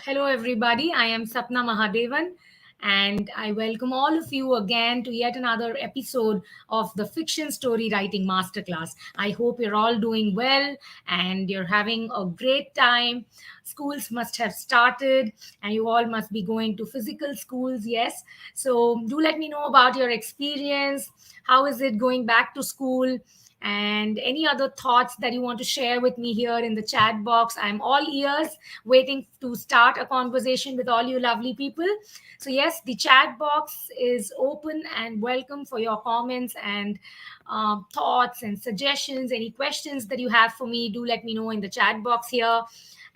Hello, everybody. I am Sapna Mahadevan, and I welcome all of you again to yet another episode of the Fiction Story Writing Masterclass. I hope you're all doing well and you're having a great time. Schools must have started, and you all must be going to physical schools, yes? So, do let me know about your experience. How is it going back to school? And any other thoughts that you want to share with me here in the chat box. I'm all ears, waiting to start a conversation with all you lovely people. So, yes, the chat box is open and welcome for your comments and thoughts and suggestions. Any questions that you have for me, do let me know in the chat box here.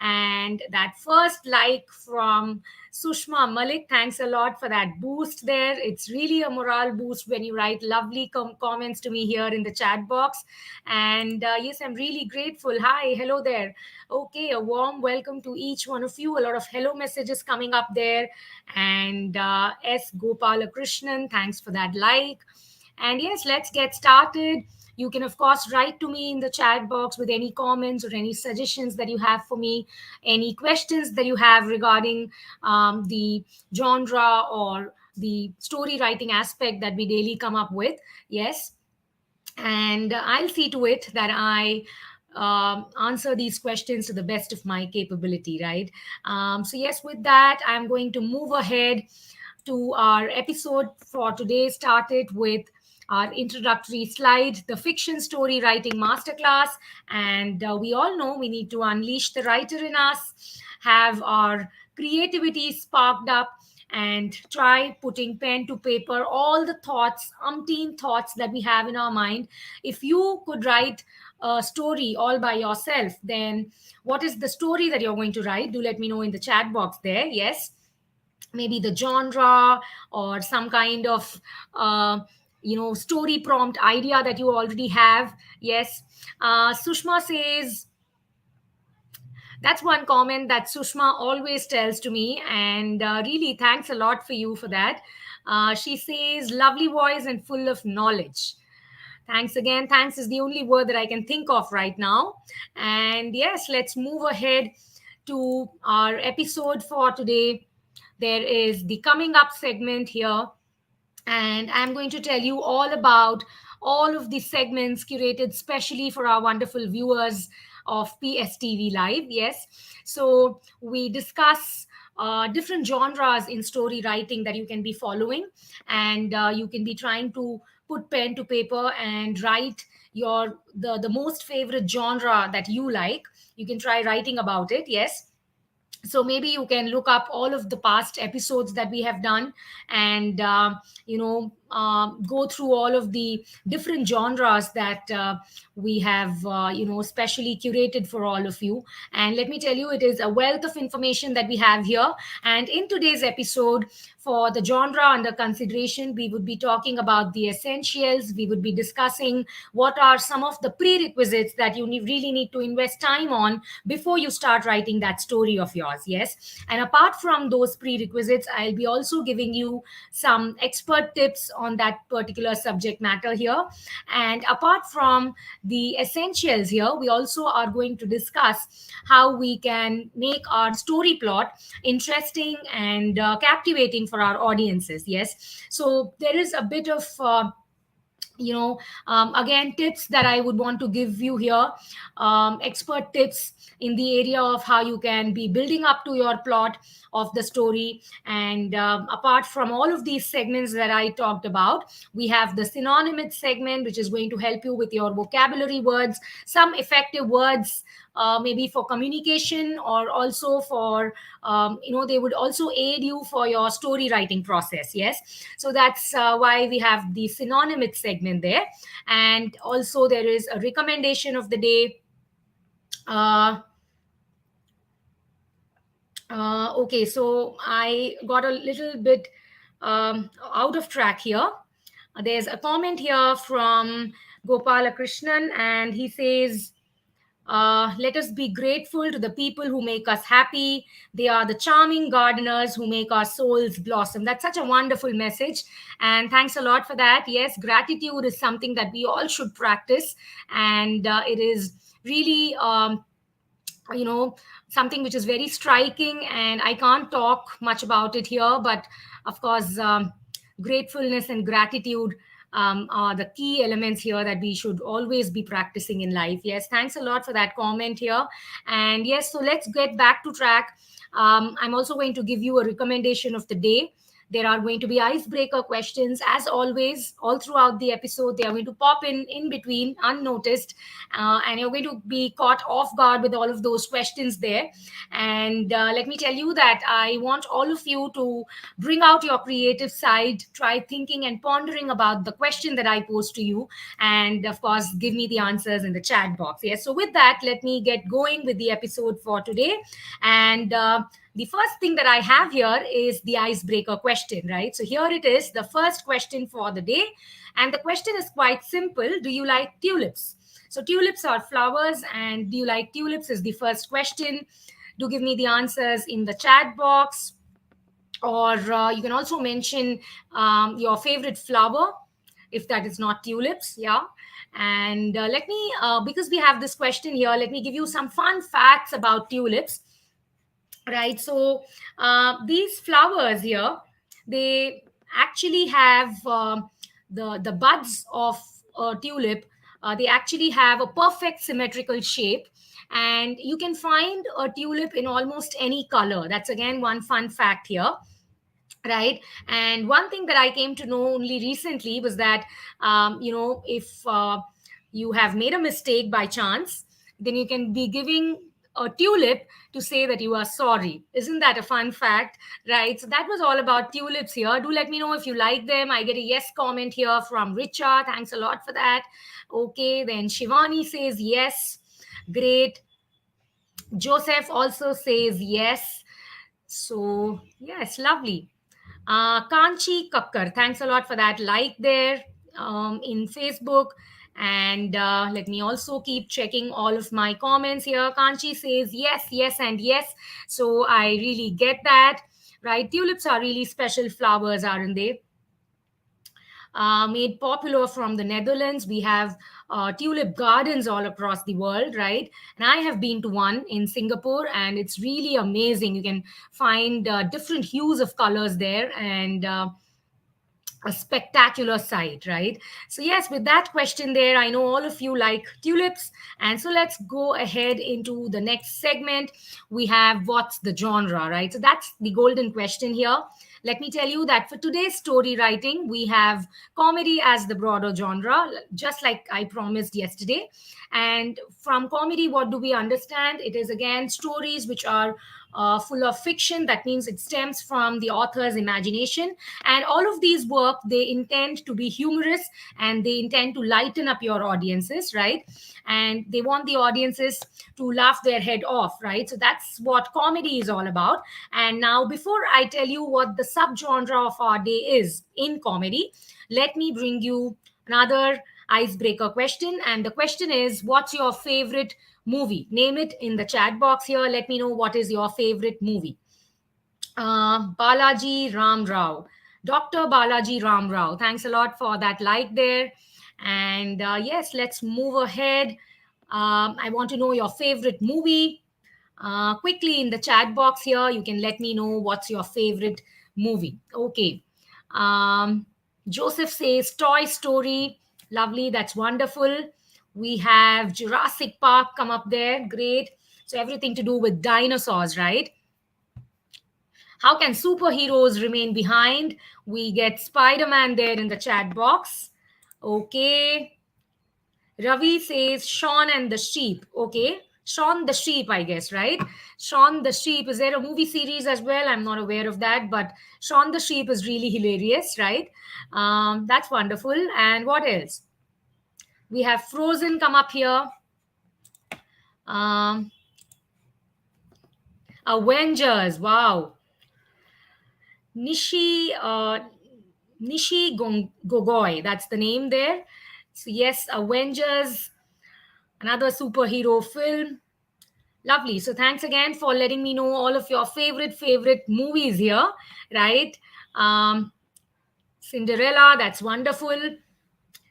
And that first like from Sushma Malik, thanks a lot for that boost there. It's really a morale boost when you write lovely comments to me here in the chat box. And yes, I'm really grateful. Hi, hello there. Okay, a warm welcome to each one of you. A lot of hello messages coming up there. And S. Gopalakrishnan, thanks for that like. And yes, let's get started. You can, of course, write to me in the chat box with any comments or any suggestions that you have for me, any questions that you have regarding the genre or the story writing aspect that we daily come up with. Yes. And I'll see to it that I answer these questions to the best of my capability, right? So, yes, with that, I'm going to move ahead to our episode for today. Started with our introductory slide, the fiction story writing masterclass. And we all know we need to unleash the writer in us, have our creativity sparked up, and try putting pen to paper all the thoughts, umpteen thoughts that we have in our mind. If you could write a story all by yourself, then what is the story that you're going to write? Do let me know in the chat box there. Yes, maybe the genre or some kind of story prompt idea that you already have. Yes. Sushma says, that's one comment that Sushma always tells to me, and really thanks a lot for you for that. She says, lovely voice and full of knowledge. Thanks again. Thanks is the only word that I can think of right now. And yes, let's move ahead to our episode for today. There is the coming up segment here, and I'm going to tell you all about all of the segments curated specially for our wonderful viewers of PSTV Live. Yes, so we discuss different genres in story writing that you can be following, and you can be trying to put pen to paper and write the most favorite genre that you like. You can try writing about it. Yes, so maybe you can look up all of the past episodes that we have done, and go through all of the different genres that we have specially curated for all of you. And let me tell you, it is a wealth of information that we have here. And in today's episode, for the genre under consideration, we would be talking about the essentials. We would be discussing what are some of the prerequisites that you really need to invest time on before you start writing that story of yours. Yes. And apart from those prerequisites, I'll be also giving you some expert tips on that particular subject matter here. And apart from the essentials here, we also are going to discuss how we can make our story plot interesting and captivating for our audiences. Yes. So there is a bit of again, tips that I would want to give you here, expert tips in the area of how you can be building up to your plot of the story. And apart from all of these segments that I talked about, we have the synonymous segment, which is going to help you with your vocabulary words, some effective words, maybe for communication, or also for they would also aid you for your story writing process. Yes, so that's why we have the synonymous segment there. And also there is a recommendation of the day. Okay, so I got a little bit out of track here. There's a comment here from Gopalakrishnan, and he says, let us be grateful to the people who make us happy. They are the charming gardeners who make our souls blossom. That's such a wonderful message. And thanks a lot for that. Yes, gratitude is something that we all should practice. And it is really you know, something which is very striking, and I can't talk much about it here, but of course, gratefulness and gratitude are the key elements here that we should always be practicing in life. Yes, thanks a lot for that comment here. And yes, so let's get back to track. I'm also going to give you a recommendation of the day. There are going to be icebreaker questions, as always, all throughout the episode. They are going to pop in between, unnoticed, and you're going to be caught off guard with all of those questions there. And let me tell you that I want all of you to bring out your creative side, try thinking and pondering about the question that I pose to you, and of course, give me the answers in the chat box. Yes, so with that, let me get going with the episode for today. And the first thing that I have here is the icebreaker question, right? So here it is, the first question for the day. And the question is quite simple. Do you like tulips? So tulips are flowers, and do you like tulips is the first question. Do give me the answers in the chat box, or you can also mention your favorite flower if that is not tulips. Yeah. And let me, because we have this question here, let me give you some fun facts about tulips. Right, so these flowers here, they actually have the buds of a tulip. They actually have a perfect symmetrical shape, and you can find a tulip in almost any color. That's again one fun fact here. Right, and one thing that I came to know only recently was that if you have made a mistake by chance, then you can be giving a tulip to say that you are sorry. Isn't that a fun fact? Right, so that was all about tulips here. Do let me know if you like them. I get a yes comment here from Richa. Thanks a lot for that. Okay, then Shivani says yes. Great. Joseph also says yes. So yes, lovely. Kanchi Kakkar, thanks a lot for that like there in Facebook. And let me also keep checking all of my comments here. Kanchi says yes, yes, and yes. So I really get that. Right? Tulips are really special flowers, aren't they? Made popular from the Netherlands. We have tulip gardens all across the world, right? And I have been to one in Singapore, and it's really amazing. You can find different hues of colors there, and a spectacular sight, right? So, yes, with that question there, I know all of you like tulips. And so let's go ahead into the next segment. We have what's the genre, right? So that's the golden question here. Let me tell you that for today's story writing, we have comedy as the broader genre, just like I promised yesterday. And from comedy, what do we understand? It is again stories which are full of fiction. That means it stems from the author's imagination. And all of these work, they intend to be humorous, and they intend to lighten up your audiences, right? And they want the audiences to laugh their head off, right? So that's what comedy is all about. And now, before I tell you what the subgenre of our day is in comedy, let me bring you another icebreaker question. And the question is, what's your favorite movie? Name it in the chat box here. Let me know what is your favorite movie. Balaji Ram Rao. Dr. Balaji Ram Rao. Thanks a lot for that like there. And yes, let's move ahead. I want to know your favorite movie. Quickly in the chat box here, you can let me know what's your favorite movie. Okay. Um, Joseph says Toy Story. Lovely. That's wonderful. We have Jurassic Park come up there. Great. So everything to do with dinosaurs, right? How can superheroes remain behind? We get Spider-Man there in the chat box. Okay. Ravi says Shaun and the Sheep. Okay. Shaun the Sheep, I guess, right? Shaun the Sheep. Is there a movie series as well? I'm not aware of that, but Shaun the Sheep is really hilarious, right? That's wonderful. And what else? We have Frozen come up here. Um, Avengers. Wow. Nishi Gogoi. That's the name there. So yes, Avengers, another superhero film. Lovely. So thanks again for letting me know all of your favorite movies here, right? Cinderella, that's wonderful.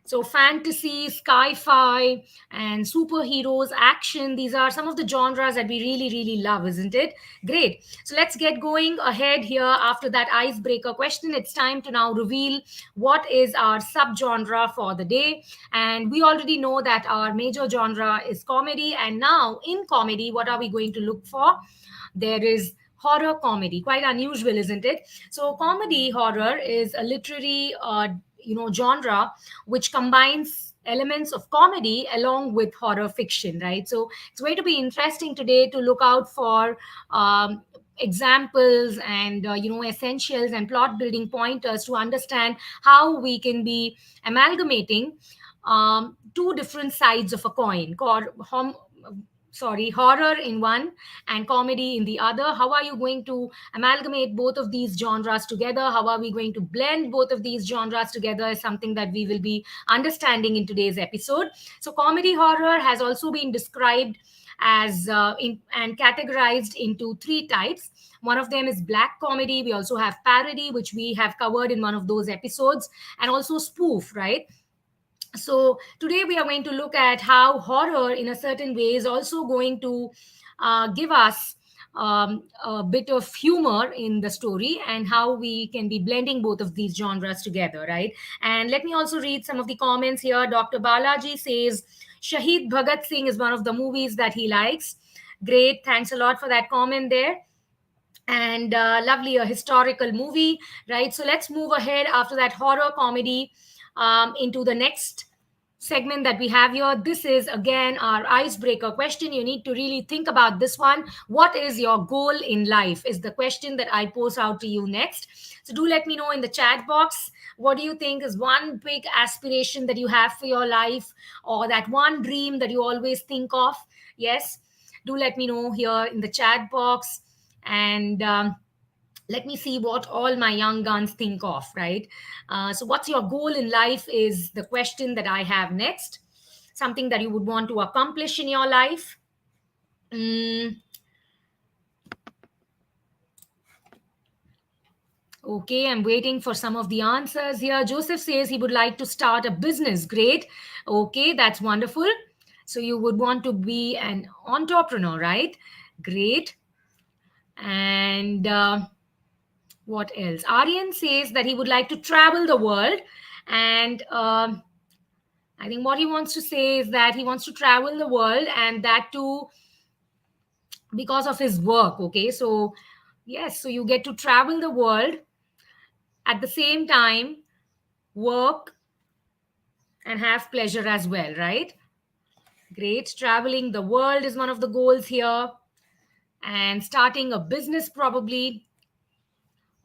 So, fantasy, sci-fi, and superheroes, action, these are some of the genres that we really, really love, isn't it? Great. So, let's get going ahead here after that icebreaker question. It's time to now reveal what is our subgenre for the day. And we already know that our major genre is comedy. And now, in comedy, what are we going to look for? There is horror comedy, quite unusual, isn't it? So comedy horror is a literary genre which combines elements of comedy along with horror fiction, right? So it's going to be interesting today to look out for examples and essentials and plot building pointers to understand how we can be amalgamating two different sides of a coin, horror in one and comedy in the other. How are you going to amalgamate both of these genres together? How are we going to blend both of these genres together is something that we will be understanding in today's episode. So comedy horror has also been described as and categorized into three types. One of them is black comedy. We also have parody, which we have covered in one of those episodes, and also spoof, right? So today we are going to look at how horror in a certain way is also going to give us a bit of humor in the story, and how we can be blending both of these genres together, right? And let me also read some of the comments here. Dr. Balaji says Shahid Bhagat Singh is one of the movies that he likes. Great, thanks a lot for that comment there. And lovely, a historical movie, right? So let's move ahead after that horror comedy into the next segment that we have here. This is again our icebreaker question. You need to really think about this one. What is your goal in life is the question that I pose out to you next. So do let me know in the chat box, what do you think is one big aspiration that you have for your life, or that one dream that you always think of? Yes, do let me know here in the chat box. And let me see what all my young guns think of, right? So what's your goal in life is the question that I have next. Something that you would want to accomplish in your life. Mm, okay, I'm waiting for some of the answers here. Joseph says he would like to start a business. Great. Okay, that's wonderful. So you would want to be an entrepreneur, right? Great. And what else? Aryan says that he would like to travel the world. And I think what he wants to say is that he wants to travel the world, and that too because of his work. Okay, so yes, so you get to travel the world at the same time, work and have pleasure as well, right? Great. Traveling the world is one of the goals here, and starting a business, probably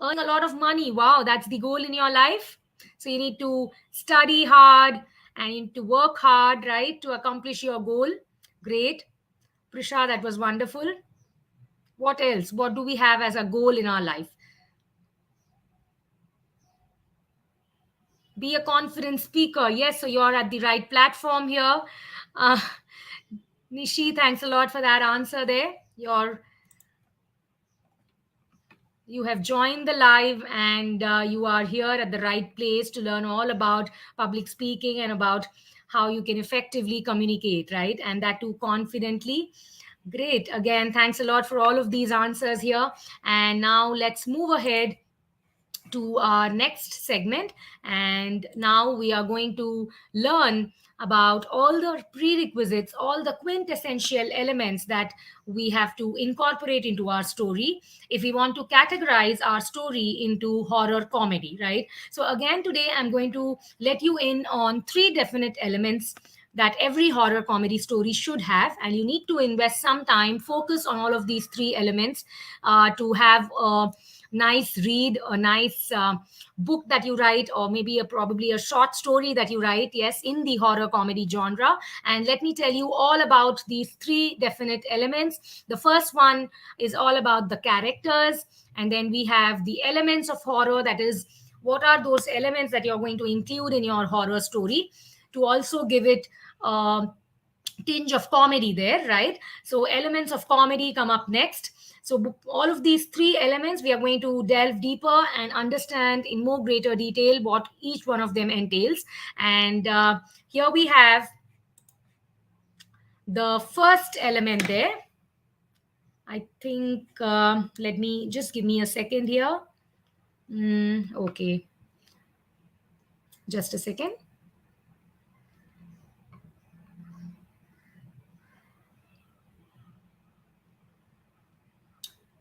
earning a lot of money. Wow, that's the goal in your life. So you need to study hard and you need to work hard, right, to accomplish your goal. Great. Prisha, that was wonderful. What else? What do we have as a goal in our life? Be a confident speaker. Yes, so you're at the right platform here. Uh, Nishi, thanks a lot for that answer there. You have joined the live, and you are here at the right place to learn all about public speaking and about how you can effectively communicate, right? And that too confidently. Great. Again, thanks a lot for all of these answers here. And now let's move ahead to our next segment. And now we are going to learn about all the prerequisites, all the quintessential elements that we have to incorporate into our story if we want to categorize our story into horror comedy, right? So, again, today I'm going to let you in on three definite elements that every horror comedy story should have, and you need to invest some time, focus on all of these three elements to have a nice read, a nice book that you write, or maybe probably a short story that you write, yes, in the horror comedy genre. And let me tell you all about these three definite elements. The first one is all about the characters, and then we have the elements of horror, that is, what are those elements that you're going to include in your horror story to also give it tinge of comedy there, right? So elements of comedy come up next. So all of these three elements, we are going to delve deeper and understand in more greater detail what each one of them entails. And here we have the first element there. I think, let me just give me a second here. Okay, just a second.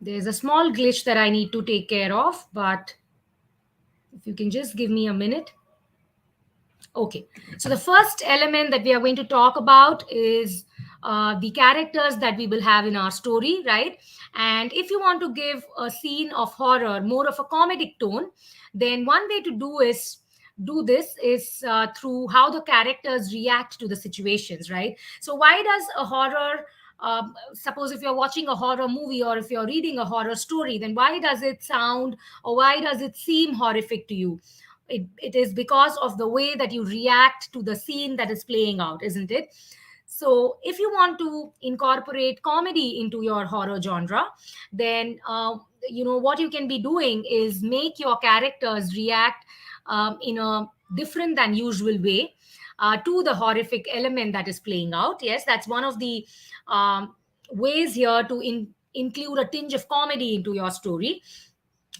There's a small glitch that I need to take care of, but if you can just give me a minute. Okay, so the first element that we are going to talk about is the characters that we will have in our story, right? And if you want to give a scene of horror more of a comedic tone, then one way to do this is through how the characters react to the situations, right? So why does a horror suppose if you're watching a horror movie or if you're reading a horror story, then why does it sound or why does it seem horrific to you? It is because of the way that you react to the scene that is playing out, isn't it? So if you want to incorporate comedy into your horror genre, then what you can be doing is make your characters react in a different than usual way to the horrific element that is playing out. Yes, that's one of the ways here to include a tinge of comedy into your story.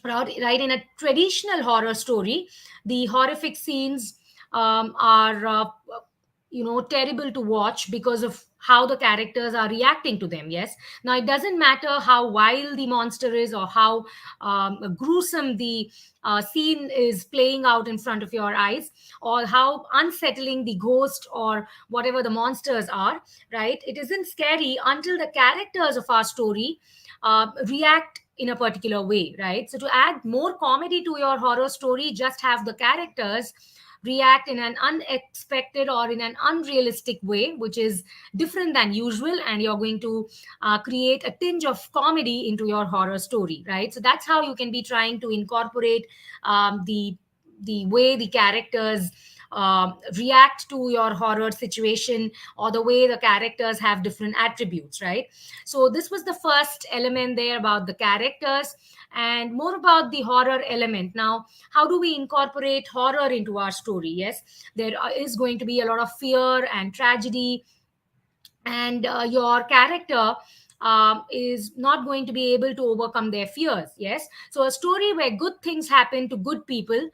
Right, in a traditional horror story, the horrific scenes are terrible to watch because of how the characters are reacting to them. Yes, now it doesn't matter how wild the monster is or how gruesome the scene is playing out in front of your eyes, or how unsettling the ghost or whatever the monsters are, right? It isn't scary until the characters of our story react in a particular way, right? So to add more comedy to your horror story, just have the characters react in an unexpected or in an unrealistic way, which is different than usual, and you're going to create a tinge of comedy into your horror story, right? So that's how you can be trying to incorporate the way the characters react to your horror situation, or the way the characters have different attributes, right? So this was the first element there about the characters, and more about the horror element. Now, how do we incorporate horror into our story? Yes, there is going to be a lot of fear and tragedy, and your character is not going to be able to overcome their fears. Yes, so a story where good things happen to good people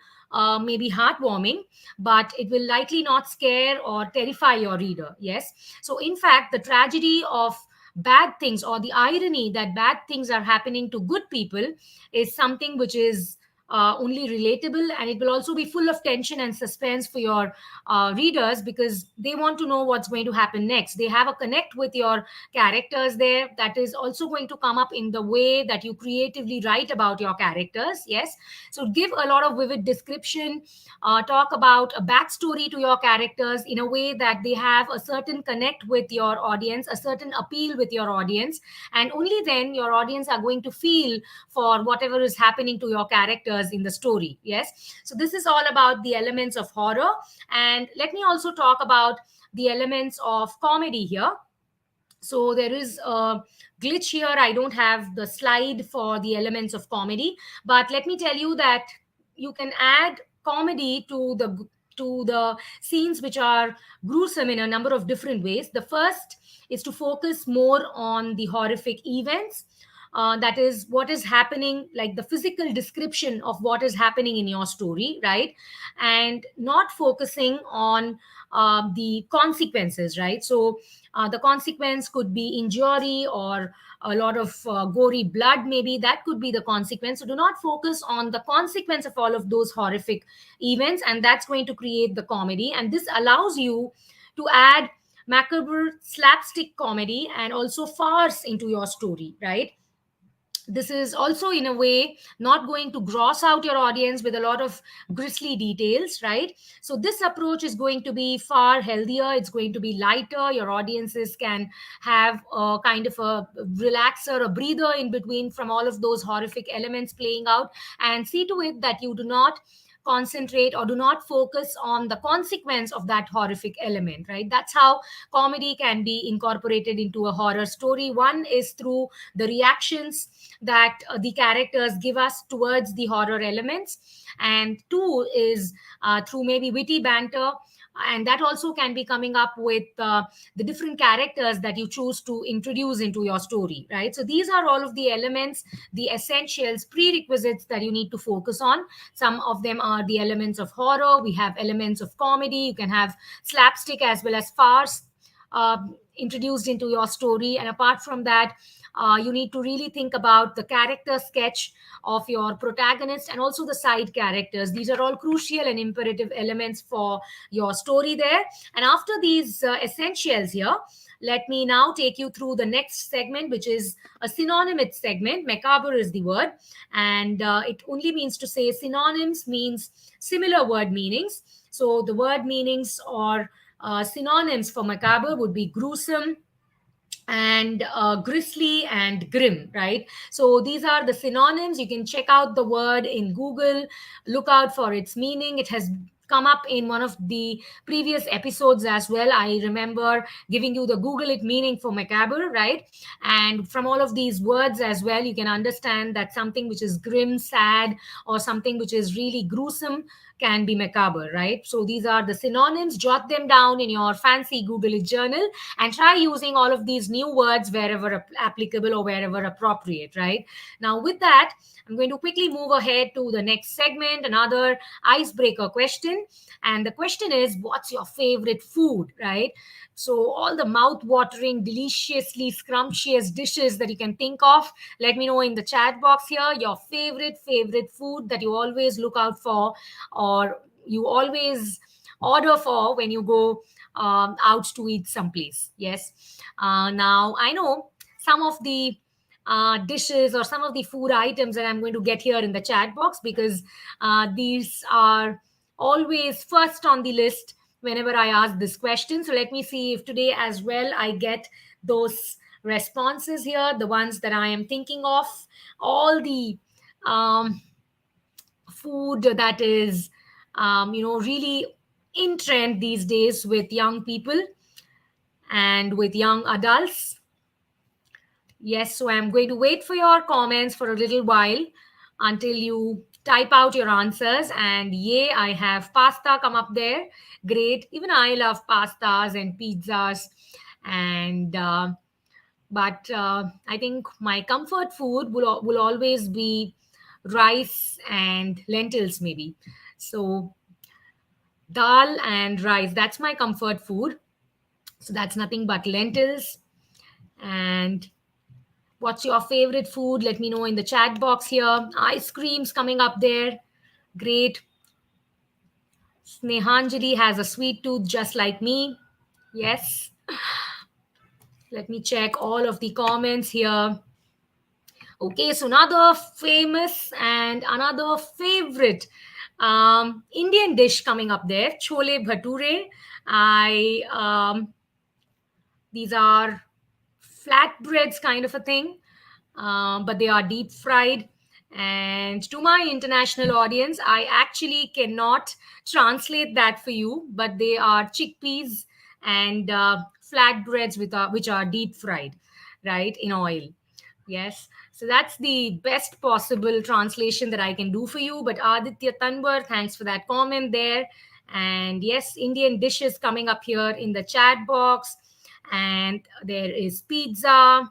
may be heartwarming, but it will likely not scare or terrify your reader. Yes, so in fact, the tragedy of bad things, or the irony that bad things are happening to good people, is something which is only relatable, and it will also be full of tension and suspense for your readers, because they want to know what's going to happen next. They have a connect with your characters there that is also going to come up in the way that you creatively write about your characters. Yes, so give a lot of vivid description, talk about a backstory to your characters in a way that they have a certain connect with your audience, a certain appeal with your audience, and only then your audience are going to feel for whatever is happening to your characters in the story. Yes, so this is all about the elements of horror, and let me also talk about the elements of comedy here. So there is a glitch here. I don't have the slide for the elements of comedy, but let me tell you that you can add comedy to the scenes which are gruesome in a number of different ways. The first is to focus more on the horrific events, that is what is happening, like the physical description of what is happening in your story, right? And not focusing on the consequences, right? So the consequence could be injury or a lot of gory blood, maybe that could be the consequence. So do not focus on the consequence of all of those horrific events, and that's going to create the comedy. And this allows you to add macabre slapstick comedy and also farce into your story, right? This is also in a way not going to gross out your audience with a lot of grisly details, right? So this approach is going to be far healthier. It's going to be lighter. Your audiences can have a kind of a relaxer, a breather in between from all of those horrific elements playing out, and see to it that you do not concentrate or do not focus on the consequence of that horrific element, right? That's how comedy can be incorporated into a horror story. One is through the reactions that the characters give us towards the horror elements, and two is through maybe witty banter, and that also can be coming up with the different characters that you choose to introduce into your story, right? So these are all of the elements, the essentials, prerequisites that you need to focus on. Some of them are the elements of horror. We have elements of comedy. You can have slapstick as well as farce uh, introduced into your story. And apart from that, you need to really think about the character sketch of your protagonist and also the side characters. These are all crucial and imperative elements for your story there. And after these essentials here, let me now take you through the next segment, which is a synonymous segment. Macabre is the word, and it only means to say synonyms means similar word meanings. So the word meanings or synonyms for macabre would be gruesome and grisly and grim, right? So these are the synonyms. You can check out the word in Google, look out for its meaning. It has come up in one of the previous episodes as well. I remember giving you the Google it meaning for macabre, right? And from all of these words as well, you can understand that something which is grim, sad, or something which is really gruesome can be macabre, right? So these are the synonyms. Jot them down in your fancy Google it journal and try using all of these new words wherever applicable or wherever appropriate, right? Now, with that, I'm going to quickly move ahead to the next segment, another icebreaker question. And the question is, what's your favorite food, right? So, all the mouth-watering, deliciously scrumptious dishes that you can think of, let me know in the chat box here your favorite food that you always look out for or you always order for when you go out to eat someplace. Yes. Now, I know some of the dishes or some of the food items that I'm going to get here in the chat box because these are always first on the list whenever I ask this question. So let me see if today as well I get those responses here, the ones that I am thinking of, all the um, food that is, really in trend these days with young people and with young adults. Yes, so I'm going to wait for your comments for a little while until you type out your answers. And yay, I have pasta come up there. Great. Even I love pastas and pizzas. And but I think my comfort food will always be rice and lentils, maybe. So dal and rice, that's my comfort food. So that's nothing but lentils. And what's your favorite food? Let me know in the chat box here. Ice creams coming up there. Great. Snehanjali has a sweet tooth just like me. Yes. Let me check all of the comments here. Okay, so another famous and another favorite Indian dish coming up there. Chole bhature. These are flatbreads kind of a thing, but they are deep fried. And to my international audience, I actually cannot translate that for you, but they are chickpeas and flatbreads which are deep fried, right, in oil. Yes. So that's the best possible translation that I can do for you. But Aditya Tanwar, thanks for that comment there. And yes, Indian dishes coming up here in the chat box. And there is pizza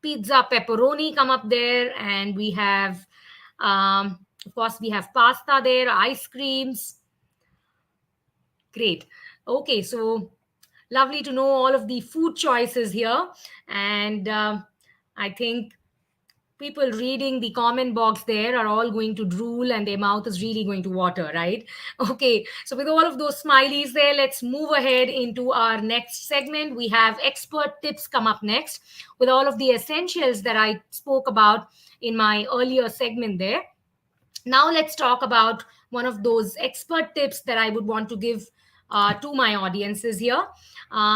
pepperoni come up there. And we have, of course, we have pasta there, ice creams. Great. Okay. So lovely to know all of the food choices here. And I think people reading the comment box there are all going to drool and their mouth is really going to water, right? Okay, so with all of those smileys there, let's move ahead into our next segment. We have expert tips come up next with all of the essentials that I spoke about in my earlier segment there. Now let's talk about one of those expert tips that I would want to give to my audiences here.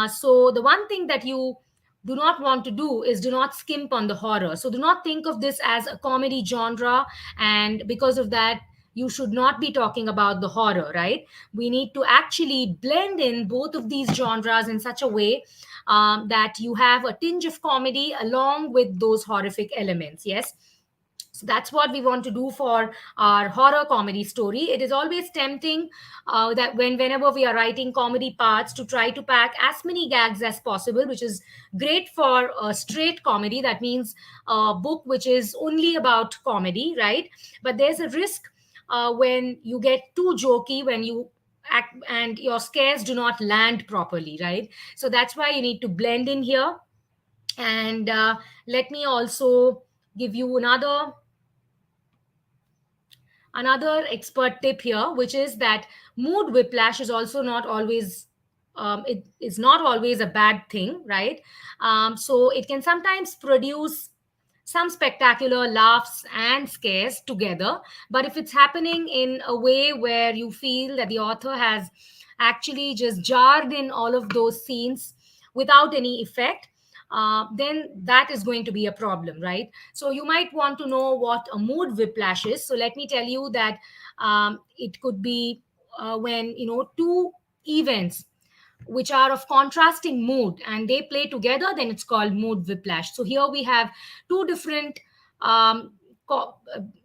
So the one thing that you do not want to do is do not skimp on the horror. So do not think of this as a comedy genre, and because of that you should not be talking about the horror, right? We need to actually blend in both of these genres in such a way that you have a tinge of comedy along with those horrific elements. Yes, so that's what we want to do for our horror comedy story. It is always tempting that whenever we are writing comedy parts, to try to pack as many gags as possible, which is great for a straight comedy. That means a book which is only about comedy, right? But there's a risk when you get too jokey, when you act and your scares do not land properly, right? So that's why you need to blend in here. And let me also give you another expert tip here, which is that mood whiplash is also not always it is not always a bad thing, right? So it can sometimes produce some spectacular laughs and scares together. But if it's happening in a way where you feel that the author has actually just jarred in all of those scenes without any effect, then that is going to be a problem, right? So you might want to know what a mood whiplash is. So let me tell you that it could be when two events which are of contrasting mood and they play together, then it's called mood whiplash. So here we have two different um,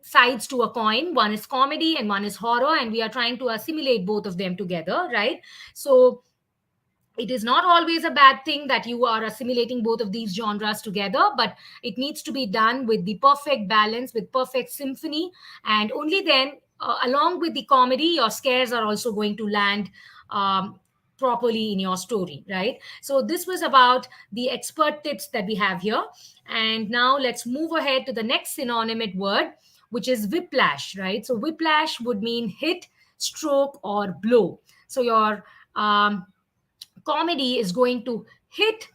sides to a coin. One is comedy and one is horror, and we are trying to assimilate both of them together, right? So it is not always a bad thing that you are assimilating both of these genres together, but it needs to be done with the perfect balance, with perfect symphony. And only then, along with the comedy, your scares are also going to land properly in your story, right? So this was about the expert tips that we have here. And now let's move ahead to the next synonymous word, which is whiplash, right? So whiplash would mean hit, stroke, or blow. So your comedy is going to hit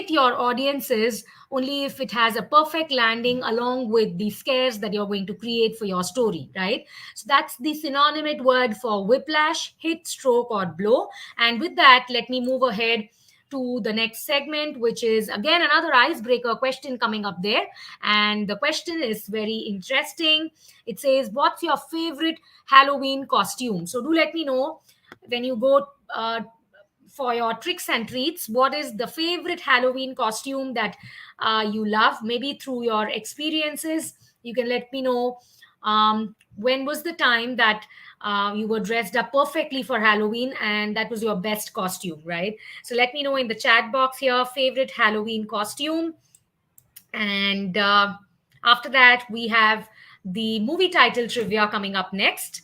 your audiences only if it has a perfect landing along with the scares that you're going to create for your story, right? So that's the synonymous word for whiplash: hit, stroke, or blow. And with that, let me move ahead to the next segment, which is again another icebreaker question coming up there. And the question is very interesting. It says, what's your favorite Halloween costume? So do let me know when you go for your tricks and treats, what is the favorite Halloween costume that you love? Maybe through your experiences, you can let me know when was the time that you were dressed up perfectly for Halloween and that was your best costume, right? So let me know in the chat box here, favorite Halloween costume. And after that, we have the movie title trivia coming up next.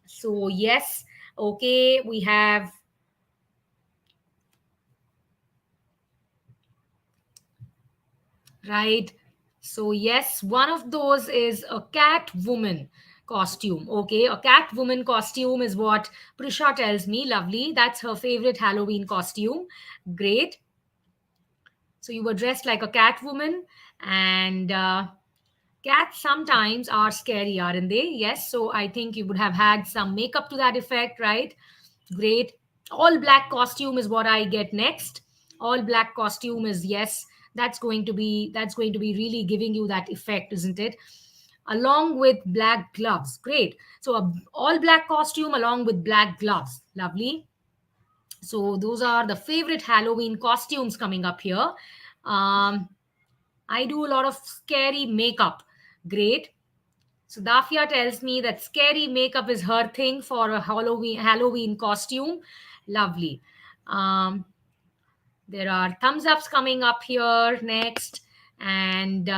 So, yes, okay, we have. Right. So, yes, one of those is a cat woman costume. Okay. A cat woman costume is what Prisha tells me. Lovely. That's her favorite Halloween costume. Great. So, you were dressed like a cat woman, and cats sometimes are scary, aren't they? Yes. So, I think you would have had some makeup to that effect, right? Great. All black costume is what I get next. All black costume is, yes, that's going to be really giving you that effect, isn't it? Along with black gloves. Great. So a all black costume along with black gloves. Lovely. So those are the favorite Halloween costumes coming up here. Um, I do a lot of scary makeup. Great. So Dafia tells me that scary makeup is her thing for a Halloween costume. Lovely. Um, there are thumbs ups coming up here next. And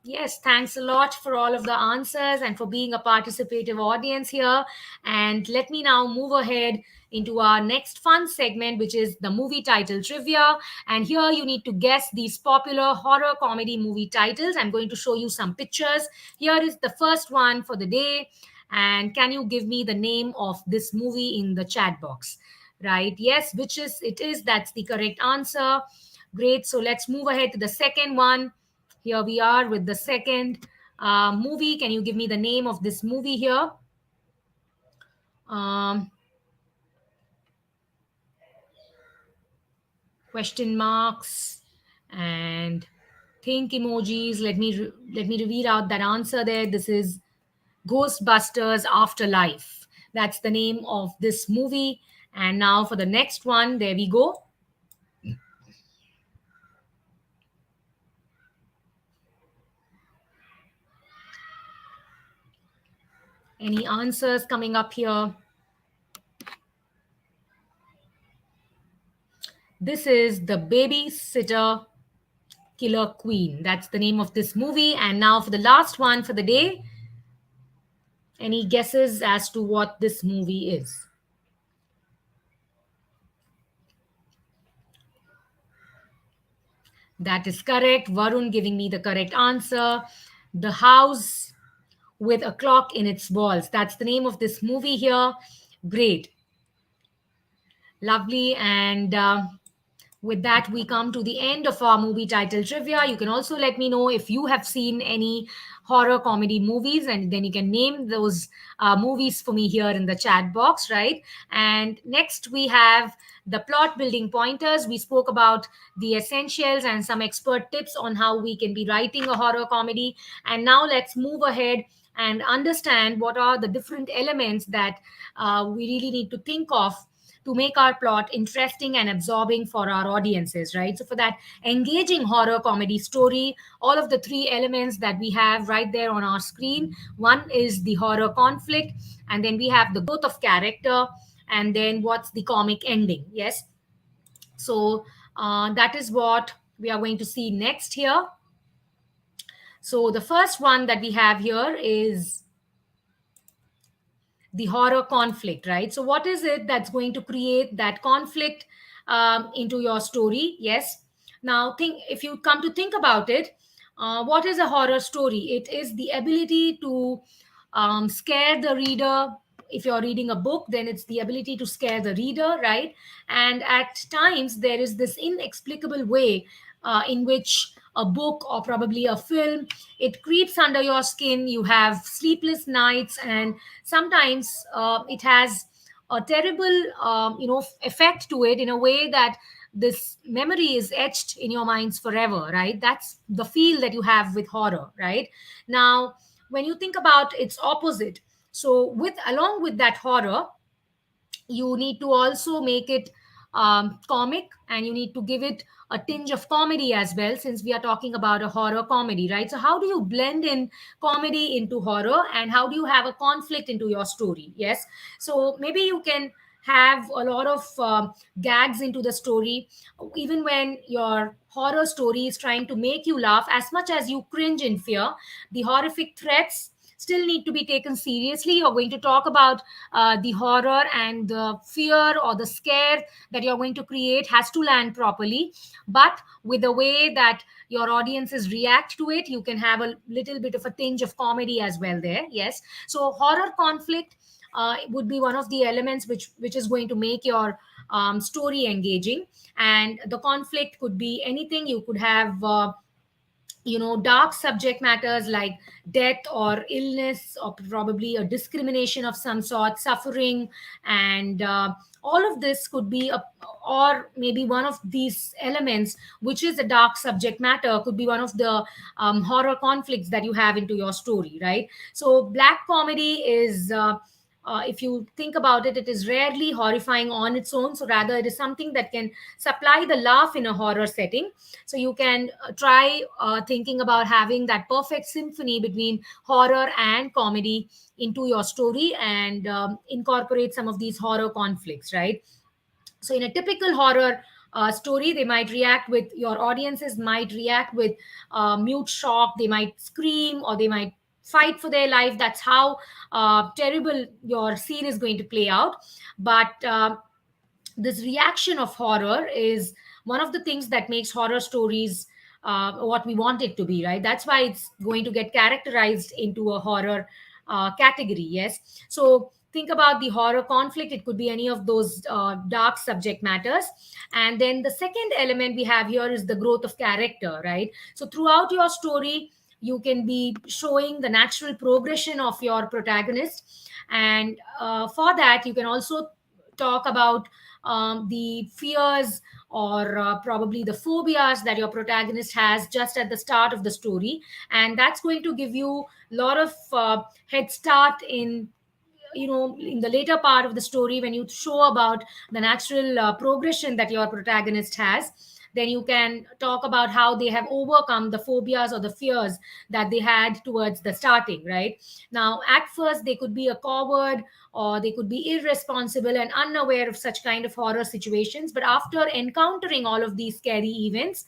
yes, thanks a lot for all of the answers and for being a participative audience here. And let me now move ahead into our next fun segment, which is the movie title trivia. And here you need to guess these popular horror comedy movie titles. I'm going to show you some pictures. Here is the first one for the day. And can you give me the name of this movie in the chat box? Right, yes, which is it is that's the correct answer. Great. So let's move ahead to the second one. Here we are with the second movie. Can you give me the name of this movie here? um, Question marks and think emojis. Let me read out that answer there. This is Ghostbusters Afterlife. That's the name of this movie. And now for the next one, there we go. Any answers coming up here? This is The Babysitter Killer Queen. That's the name of this movie. And now for the last one for the day, any guesses as to what this movie is? That is correct. Varun giving me the correct answer. The House with a Clock in Its Walls. That's the name of this movie here. Great. Lovely. And with that, we come to the end of our movie title trivia. You can also let me know if you have seen any horror comedy movies, and then you can name those movies for me here in the chat box, right? And next, we have the plot building pointers. We spoke about the essentials and some expert tips on how we can be writing a horror comedy. And now let's move ahead and understand what are the different elements that we really need to think of to make our plot interesting and absorbing for our audiences, right? So, for that engaging horror comedy story, all of the three elements that we have right there on our screen, one is the horror conflict, and then we have the growth of character, and then what's the comic ending. Yes. So, that is what we are going to see next here. So, the first one that we have here is the horror conflict, right? So, what is it that's going to create that conflict into your story? Yes. Now, think if you come to think about it, what is a horror story? It is the ability to scare the reader. If you're reading a book, then it's the ability to scare the reader, right? And at times, there is this inexplicable way in which a book or probably a film, it creeps under your skin. You have sleepless nights, and sometimes it has a terrible effect to it, in a way that this memory is etched in your minds forever, right? That's the feel that you have with horror, right? Now, when you think about its opposite, so with along with that horror, you need to also make it comic, and you need to give it a tinge of comedy as well, since we are talking about a horror comedy, right? So how do you blend in comedy into horror, and how do you have a conflict into your story? Yes. So maybe you can have a lot of gags into the story, even when your horror story is trying to make you laugh. As much as you cringe in fear, the horrific threats still need to be taken seriously. You're going to talk about the horror, and the fear or the scare that you're going to create has to land properly. But with the way that your audiences react to it, you can have a little bit of a tinge of comedy as well there. Yes. So horror conflict would be one of the elements which is going to make your story engaging. And the conflict could be anything. You could have dark subject matters like death or illness, or probably a discrimination of some sort, suffering, and all of this could be or maybe one of these elements, which is a dark subject matter, could be one of the horror conflicts that you have into your story, right? So black comedy is if you think about it, it is rarely horrifying on its own. So rather, it is something that can supply the laugh in a horror setting. So you can try thinking about having that perfect symphony between horror and comedy into your story, and incorporate some of these horror conflicts, right? So in a typical horror story, they might react with your audiences might react with mute shock. They might scream, or they might fight for their life. That's how terrible your scene is going to play out. But this reaction of horror is one of the things that makes horror stories what we want it to be, right? That's why it's going to get characterized into a horror category. Yes. So think about the horror conflict. It could be any of those dark subject matters. And then the second element we have here is the growth of character, right? So throughout your story, you can be showing the natural progression of your protagonist. And for that, you can also talk about the fears or probably the phobias that your protagonist has just at the start of the story, and that's going to give you a lot of head start in, in the later part of the story, when you show about the natural progression that your protagonist has. Then you can talk about how they have overcome the phobias or the fears that they had towards the starting, right? Now, at first they could be a coward, or they could be irresponsible and unaware of such kind of horror situations, but after encountering all of these scary events,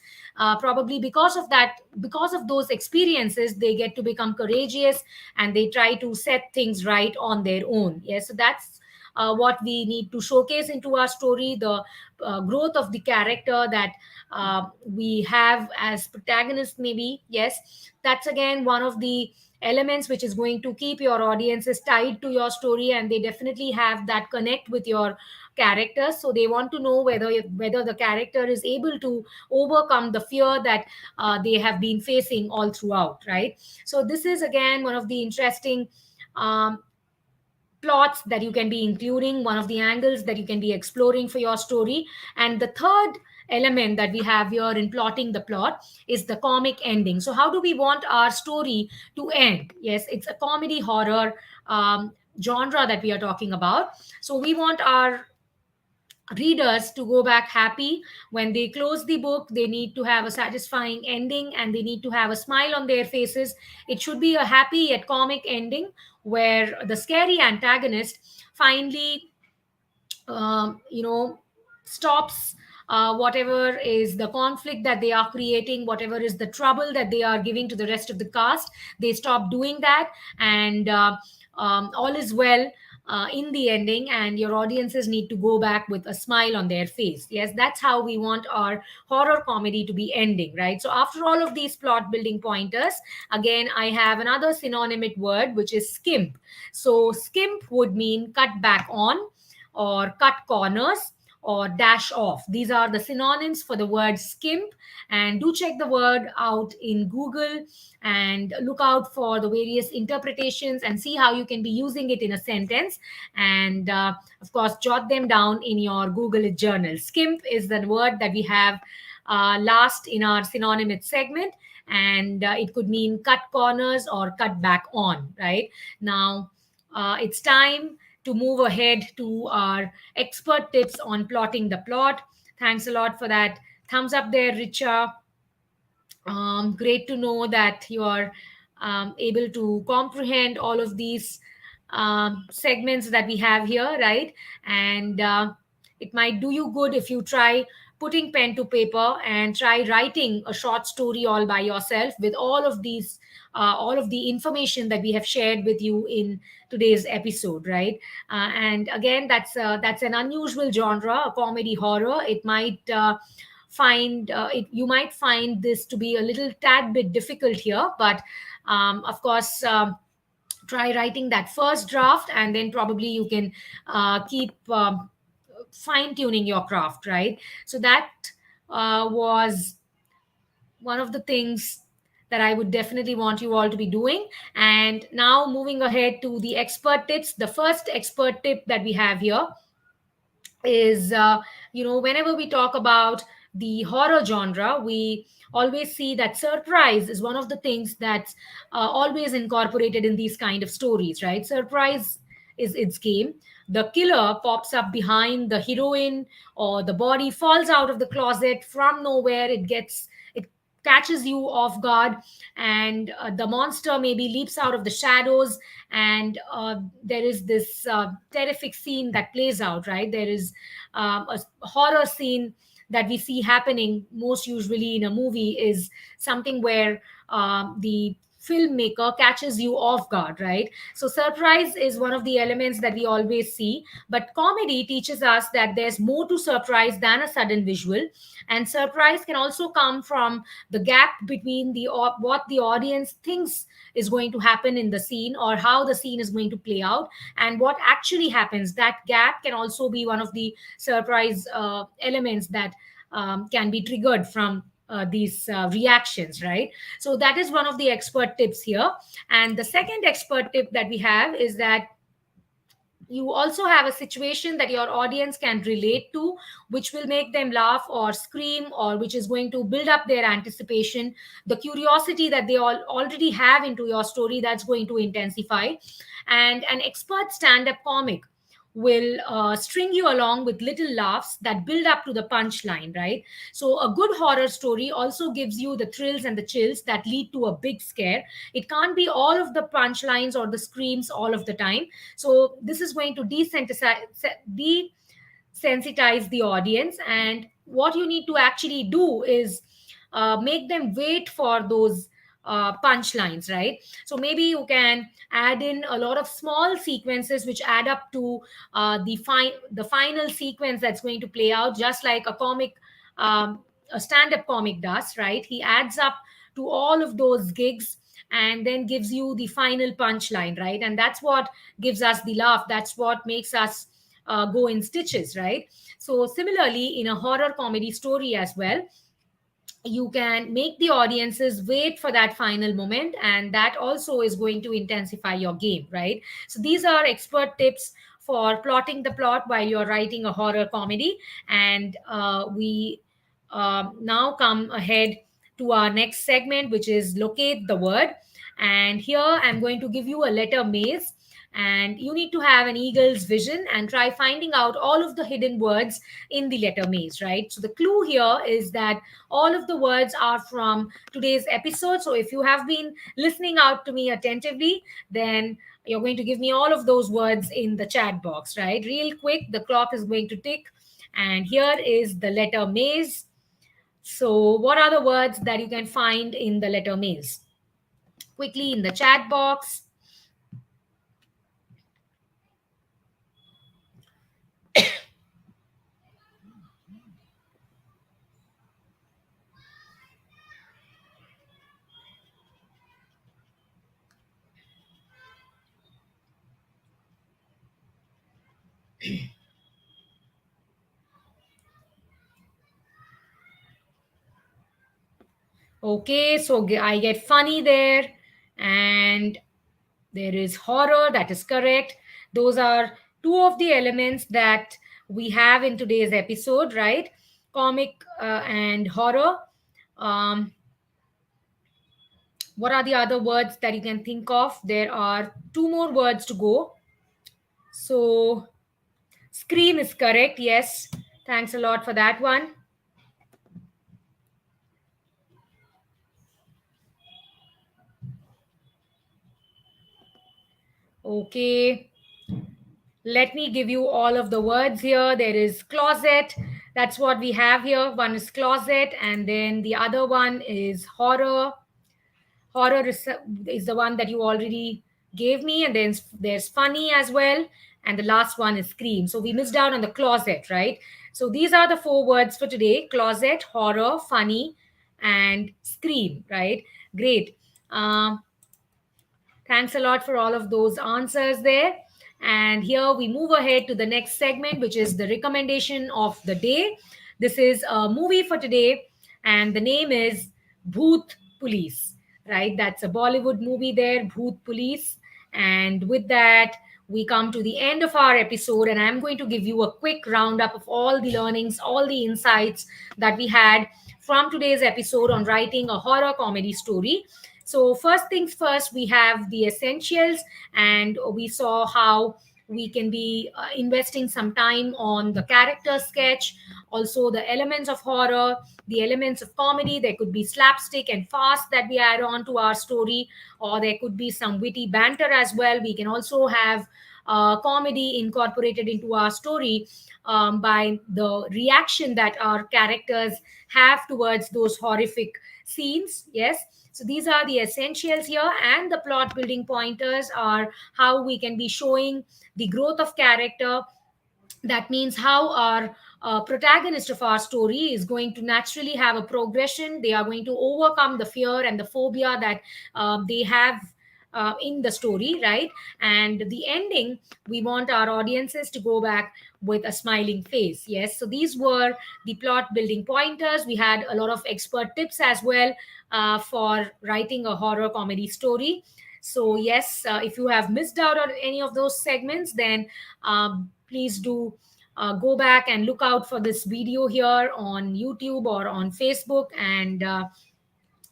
probably because of that, because of those experiences, they get to become courageous, and they try to set things right on their own. Yes, so that's what we need to showcase into our story, the growth of the character that we have as protagonist, maybe. Yes, that's again one of the elements which is going to keep your audiences tied to your story, and they definitely have that connect with your characters, so they want to know whether the character is able to overcome the fear that they have been facing all throughout, right? So this is again one of the interesting um, plots that you can be including, one of the angles that you can be exploring for your story. And the third element that we have here in plotting the plot is the comic ending. So how do we want our story to end? Yes, it's a comedy horror genre that we are talking about. So we want our readers to go back happy. When they close the book, they need to have a satisfying ending, and they need to have a smile on their faces. It should be a happy yet comic ending, where the scary antagonist finally stops whatever is the conflict that they are creating, whatever is the trouble that they are giving to the rest of the cast. They stop doing that, and all is well in the ending, and your audiences need to go back with a smile on their face. Yes, that's how we want our horror comedy to be ending, right? So after all of these plot building pointers, again, I have another synonymous word, which is skimp. So skimp would mean cut back on, or cut corners, or dash off. These are the synonyms for the word skimp. And do check the word out in Google, and look out for the various interpretations and see how you can be using it in a sentence. And of course, jot them down in your Google journal. Skimp is the word that we have last in our synonymous segment, and it could mean cut corners or cut back on, right? Now, it's time to move ahead to our expert tips on plotting the plot. Thanks a lot for that thumbs up there, Richa. Great to know that you are able to comprehend all of these segments that we have here, right? And it might do you good if you try putting pen to paper and try writing a short story all by yourself with all of the information that we have shared with you in today's episode, right? And again, that's an unusual genre, a comedy horror. It might you might find this to be a little tad bit difficult here, but of course, try writing that first draft, and then probably you can keep fine tuning your craft, right? So that was one of the things that I would definitely want you all to be doing. And now, moving ahead to the expert tips, the first expert tip that we have here is whenever we talk about the horror genre, we always see that surprise is one of the things that's always incorporated in these kind of stories, right? Surprise is its game. The killer pops up behind the heroine, or the body falls out of the closet from nowhere. It catches you off guard, and the monster maybe leaps out of the shadows, and there is this terrific scene that plays out, right? There is a horror scene that we see happening most usually in a movie, is something where the filmmaker catches you off guard, right? So surprise is one of the elements that we always see, but comedy teaches us that there's more to surprise than a sudden visual. And surprise can also come from the gap between what the audience thinks is going to happen in the scene, or how the scene is going to play out, and what actually happens. That gap can also be one of the surprise elements that can be triggered from these reactions, right? So that is one of the expert tips here. And the second expert tip that we have is that You also have a situation that your audience can relate to, which will make them laugh or scream, or which is going to build up their anticipation, the curiosity that they all already have into your story, that's going to intensify. And an expert stand-up comic will string you along with little laughs that build up to the punchline, right? So a good horror story also gives you the thrills and the chills that lead to a big scare. It can't be all of the punchlines or the screams all of the time. So this is going to desensitize the audience, and what you need to actually do is make them wait for those punchlines, right? So maybe you can add in a lot of small sequences which add up to the final sequence that's going to play out, just like a stand-up comic does, right? He adds up to all of those gigs and then gives you the final punchline, right? And that's what gives us the laugh. That's what makes us go in stitches, right? So similarly, in a horror comedy story as well, you can make the audiences wait for that final moment, and that also is going to intensify your game, right? So these are expert tips for plotting the plot while you're writing a horror comedy. And we now come ahead to our next segment, which is locate the word. And here I'm going to give you a letter maze, and you need to have an eagle's vision and try finding out all of the hidden words in the letter maze, right? So the clue here is that all of the words are from today's episode. So if you have been listening out to me attentively, then you're going to give me all of those words in the chat box, right? Real quick, the clock is going to tick. And here is the letter maze. So, what are the words that you can find in the letter maze? Quickly in the chat box. Okay, so I get funny there, and there is horror, that is correct. Those are two of the elements that we have in today's episode, right? Comic and horror. Um, what are the other words that you can think of? There are two more words to go. So, scream is correct. Yes. Thanks a lot for that one. Okay. Let me give you all of the words here. There is closet. That's what we have here. One is closet, and then the other one is horror. Horror is the one that you already gave me, and then there's funny as well. And the last one is scream. So we missed out on the closet, right? So these are the four words for today: closet, horror, funny, and scream, right? Great. Thanks a lot for all of those answers there. And here we move ahead to the next segment, which is the recommendation of the day. This is a movie for today, and the name is Bhoot Police, right? That's a Bollywood movie there, Bhoot Police. And with that, we come to the end of our episode, and I'm going to give you a quick roundup of all the learnings, all the insights that we had from today's episode on writing a horror comedy story. So, first things first, we have the essentials, and we saw how we can be investing some time on the character sketch, also the elements of horror, the elements of comedy. There could be slapstick and fast that we add on to our story, or there could be some witty banter as well. We can also have comedy incorporated into our story by the reaction that our characters have towards those horrific scenes. Yes. So these are the essentials here, and the plot building pointers are how we can be showing the growth of character. That means how our protagonist of our story is going to naturally have a progression. They are going to overcome the fear and the phobia that they have in the story, right? And the ending, we want our audiences to go back with a smiling face. Yes, so these were the plot building pointers. We had a lot of expert tips as well for writing a horror comedy story. So yes, if you have missed out on any of those segments, then please do go back and look out for this video here on YouTube or on Facebook, and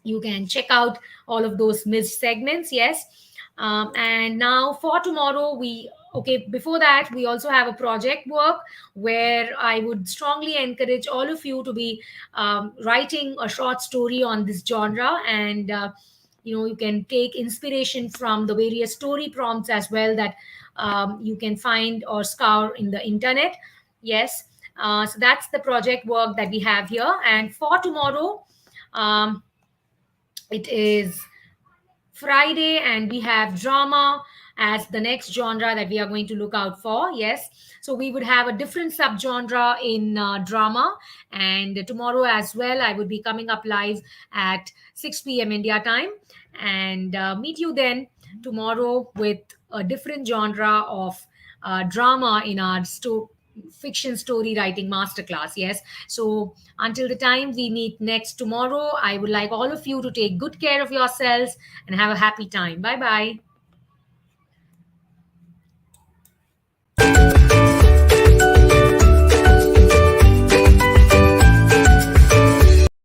you can check out all of those missed segments. Yes. And now for tomorrow, okay, before that, we also have a project work where I would strongly encourage all of you to be writing a short story on this genre. And you can take inspiration from the various story prompts as well that you can find or scour in the internet. Yes. So that's the project work that we have here. And for tomorrow, um, it is Friday, and we have drama as the next genre that we are going to look out for. Yes. So we would have a different subgenre in drama. And tomorrow as well, I would be coming up live at 6 p.m. India time. And meet you then tomorrow with a different genre of drama in our fiction story writing masterclass. Yes. So until the time we meet next tomorrow, I would like all of you to take good care of yourselves and have a happy time. Bye bye.